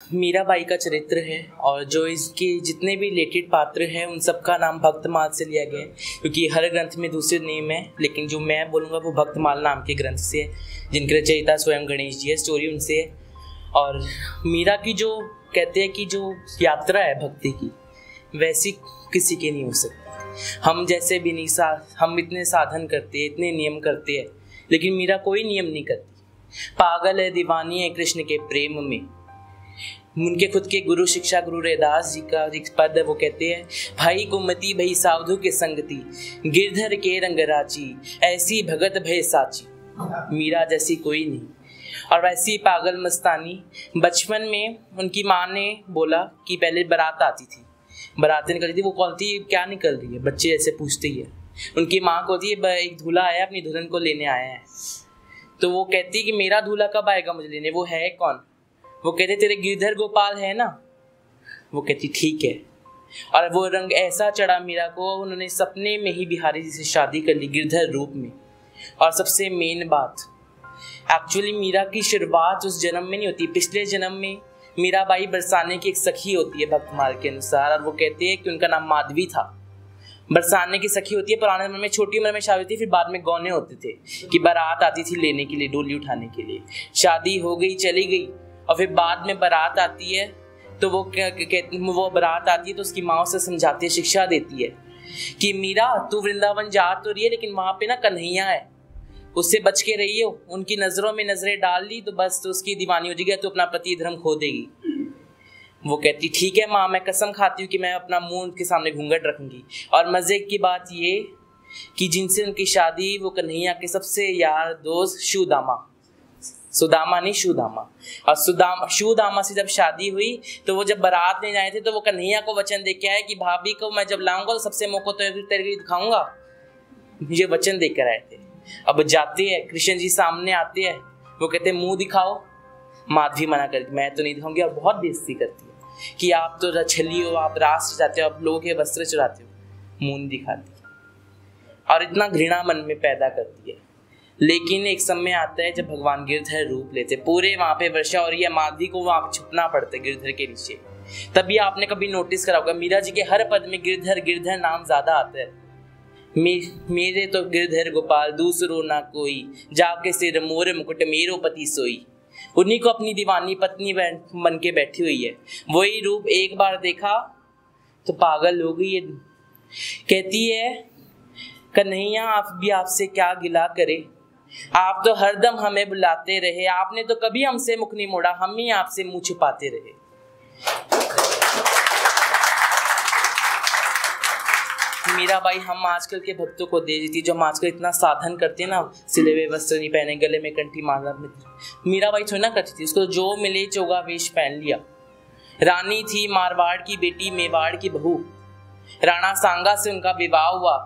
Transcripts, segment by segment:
मीराबाई का चरित्र है और जो इसके जितने भी रिलेटेड पात्र हैं उन सबका नाम भक्तमाल से लिया गया है, क्योंकि हर ग्रंथ में दूसरे नेम है, लेकिन जो मैं बोलूँगा वो भक्तमाल नाम के ग्रंथ से है, जिनके रचयिता स्वयं गणेश जी है। स्टोरी उनसे है। और मीरा की जो कहते हैं कि जो यात्रा है भक्ति की, वैसी किसी की नहीं हो सकती। हम जैसे भी नहीं, हम इतने साधन करते हैं, इतने नियम करते हैं, लेकिन मीरा कोई नियम नहीं करती। पागल है, दीवानी है कृष्ण के प्रेम में। उनके खुद के गुरु शिक्षा गुरु रैदास जी का एक पद है, वो कहते हैं, भाई कुमति भई साधु के संगति, गिरधर के रंग राची, ऐसी भगत भय साची। मीरा जैसी कोई नहीं। और वैसी पागल मस्तानी। बचपन में उनकी माँ ने बोला कि पहले बारात आती थी, बारात निकली थी, वो कौन थी क्या निकल रही है, बच्चे ऐसे पूछते ही है। उनकी माँ को थी एक दूल्हा आया, अपनी दुल्हन को लेने आया है। तो वो कहती कि मेरा दूल्हा कब आएगा मुझे लेने, वो है कौन? वो कहते तेरे गिरधर गोपाल है ना। वो कहती ठीक है। और वो रंग ऐसा चढ़ा मीरा को, उन्होंने सपने में ही बिहारी जी से शादी कर ली गिरधर रूप में। और सबसे मेन बात, एक्चुअली मीरा की शुरुआत उस जन्म में नहीं होती, पिछले जन्म में मीराबाई बरसाने की एक सखी होती है भक्तमाल के अनुसार, और वो कहते हैं कि उनका नाम माधवी था। बरसाने की सखी होती है, पुराने जमाने में छोटी उम्र में शादी होती है, फिर बाद में गौने होते थे कि बारात आती थी लेने के लिए, डोली उठाने के लिए। शादी हो गई, चली गई, और फिर बाद में बारात आती है, तो वो बारात आती है तो उसकी माँ उसे समझाती है, शिक्षा देती है कि मीरा तू वृंदावन जा तो रही है, लेकिन वहाँ पे ना कन्हैया है, उससे बच के रही हो। उनकी नज़रों में नज़रें डाल ली तो बस तो उसकी दीवानी हो जाएगी, तो अपना पति धर्म खो देगी। वो कहती ठीक है माँ, मैं कसम खाती हूँ कि मैं अपना मुंह उनके सामने घूंघट रखूंगी। और मज़े की बात ये कि जिनसे उनकी शादी, वो कन्हैया के सबसे यार दोस्त सुदामा नहीं शुदामा। और शुदामा से जब शादी हुई तो वो जब बारात ले जाए थे तो वो कन्हैया को वचन दे के आए कि भाभी को मैं जब लाऊंगा तो सबसे मौका तो तेरे दिखाऊंगा। ये वचन देकर आए थे। अब जाते हैं, कृष्ण जी सामने आते हैं, वो कहते हैं मुंह दिखाओ। माधवी मना करती, मैं तो नहीं दिखाऊंगी, और बहुत बेइज्जती करती है कि आप तो छली हो, आप रास जाते हो, आप लोगों के वस्त्र चुराते हो, मुंह नहीं दिखाती। और इतना घृणा मन में पैदा करती है। लेकिन एक समय आता है जब भगवान गिरधर रूप लेते, पूरे वहां पे वर्षा हो रही है, माधवी को वहां पे छुपना पड़ता है गिरधर के नीचे। तभी आपने कभी नोटिस करा होगा मीरा जी के हर पद में गिरधर गिरधर नाम ज्यादा आता है। मेरे तो गिरधर गोपाल दूसरो ना कोई, जाके सिर मोर मुकुट मेरो पति सोई। उन्हीं को अपनी दीवानी पत्नी बन के बैठी हुई है। वही रूप एक बार देखा तो पागल हो गई है। कहती है कन्हैया आप भी आपसे क्या गिला करे, आप तो हरदम हमें बुलाते रहे, आपने तो कभी हमसे मुख नहीं मोड़ा, हम ही आपसे मुंह छुपाते रहे। मीराबाई हम आजकल के भक्तों को दे देती, जो हम आजकल इतना साधन करते हैं ना, सिले हुए वस्त्र नहीं पहने, गले में कंठी माला में, मीराबाई थोड़ी ना करती थी। उसको जो मिले चोगा वेश पहन लिया। रानी थी मारवाड़ की बेटी, मेवाड़ की बहू। राणा सांगा से उनका विवाह हुआ।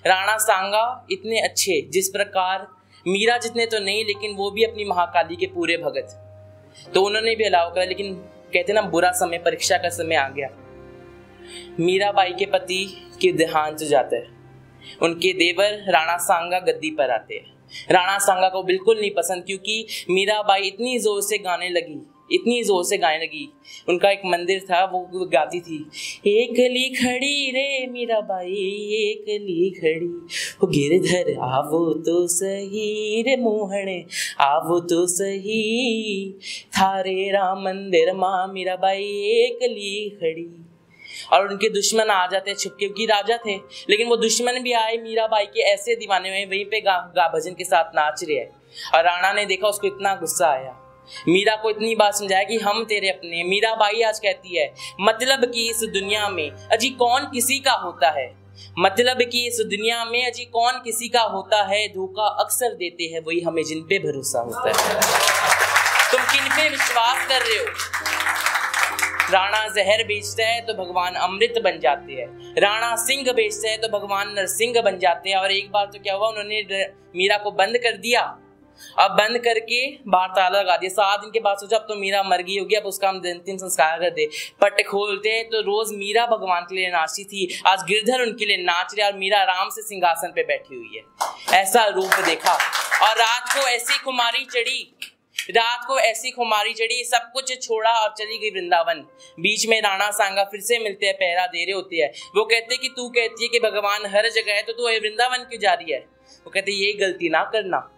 राणा सांगा इतने अच्छे, जिस प्रकार मीरा जितने तो नहीं, लेकिन वो भी अपनी महाकाली के पूरे भगत, तो उन्होंने भी अलाउ करा। लेकिन कहते ना बुरा समय, परीक्षा का समय आ गया। मीराबाई के पति के देहांत हो जाता है। उनके देवर राणा सांगा गद्दी पर आते हैं। राणा सांगा को बिल्कुल नहीं पसंद, क्योंकि मीराबाई इतनी जोर से गाने लगी। उनका एक मंदिर था, वो गाती थी, एकली खड़ी रे मीराबाई एकली खड़ी, वो गिरधर आवो तो सही रे मोहने आवो तो सही, थारे राम मंदिर माँ मीराबाई एकली खड़ी। और उनके दुश्मन आ जाते हैं छुपके, क्योंकि राजा थे, लेकिन वो दुश्मन भी आए मीराबाई के ऐसे दीवाने हुए, वहीं पे गा भजन के साथ नाच रहे हैं। और राणा ने देखा, उसको इतना गुस्सा आया। मीरा को इतनी बात समझाया कि हम तेरे अपने। मीराबाई आज कहती है मतलब कि इस दुनिया में अजी कौन किसी का होता है, मतलब कि इस दुनिया में अजी कौन किसी का होता है, धोखा अक्सर देते हैं वही हमें जिन पे भरोसा होता है। तुम किन पे विश्वास कर रहे हो? राणा जहर बेचता है तो भगवान अमृत बन जाते हैं, राणा सिंह बेचता है तो भगवान नरसिंह बन जाते हैं। और एक बार तो क्या हुआ, उन्होंने मीरा को बंद कर दिया। अब बंद करके बाहर ताला लगा दिया। 7 दिन के बाद सोचा अब तो मीरा मर गई होगी, अब उसका हम अंतिम संस्कार कर दे। पट खोलते हैं तो रोज मीरा भगवान के लिए नाचती थी, आज गिरधर उनके लिए नाच रहे और मीरा आराम से सिंहासन पे बैठी हुई है। ऐसा रूप देखा। और रात को ऐसी कुमारी चढ़ी रात को ऐसी खुमारी चढ़ी, सब कुछ छोड़ा और चली गई वृंदावन। बीच में राणा सांगा फिर से मिलते हैं, पहरा दे रहे होते हैं। वो कहते कि तू कहती है कि भगवान हर जगह है, तो तू वृंदावन क्यों जा रही है? वो कहते ये गलती ना करना,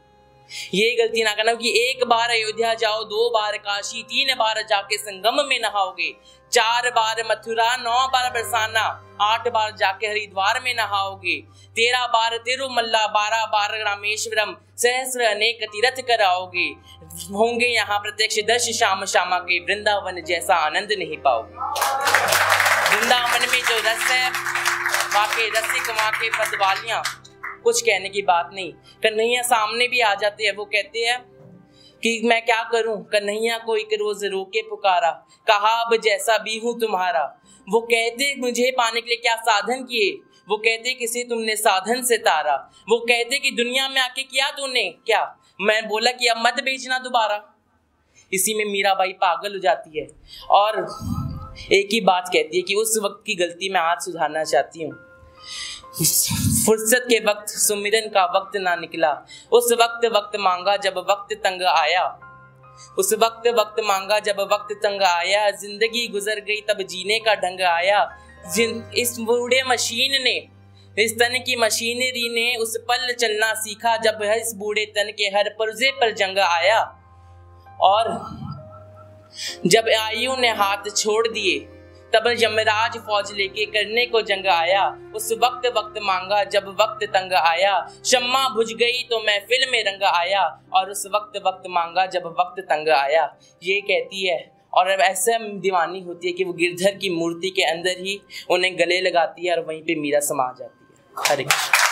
ये गलती ना करना कि एक बार अयोध्या जाओ, 2 बार काशी, 3 बार जाके संगम में नहाओगे, 4 बार मथुरा, 9 बार बरसाना, 8 बार जाके हरिद्वार में नहाओगे, 13 बार तिरुमल्ला, 12 बार रामेश्वरम, सहस्र अनेक तीर्थ कराओगे, होंगे यहाँ प्रत्यक्ष 10 श्याम श्यामा के, वृंदावन जैसा आनंद नहीं पाओगे। वृंदावन में जो रस है, वहाँ के रसिक, वहाँ के पदवालियां, कुछ कहने की बात नहीं। कन्हैया सामने भी आ जाते हैं। वो कहते हैं कि मैं क्या करूं, कन्हैया को एक रोज रोके पुकारा, कहा अब जैसा भी हूं तुम्हारा। वो कहते मुझे पाने के लिए क्या साधन किए? वो कहते किसे तुमने साधन से तारा। वो कहते कि दुनिया में आके किया तूने क्या? मैं बोला कि अब मत बेचना दोबारा। इसी में मीराबाई पागल हो जाती है और एक ही बात कहती है कि उस वक्त की गलती मैं आज सुधारना चाहती हूँ। फुर्सत के वक्त सुमिरन का वक्त ना निकला, उस वक्त मांगा जब वक्त तंग आया, उस वक्त मांगा जब वक्त तंग आया, जिंदगी गुजर गई तब जीने का ढंग आया। इस बूढ़े मशीन ने, इस तन की मशीनरी ने उस पल चलना सीखा, जब इस बूढ़े तन के हर पुर्जे पर जंग आया। और जब आयु ने हाथ छोड़ दिए, तब यमराज फौज लेके करने को जंग आया। उस वक्त मांगा जब वक्त तंग आया, शम्मा बुझ गई तो महफिल में रंग आया। और उस वक्त मांगा जब वक्त तंग आया, ये कहती है। और अब ऐसा दीवानी होती है कि वो गिरधर की मूर्ति के अंदर ही उन्हें गले लगाती है और वहीं पे मीरा समा जाती है। हरे कृष्ण।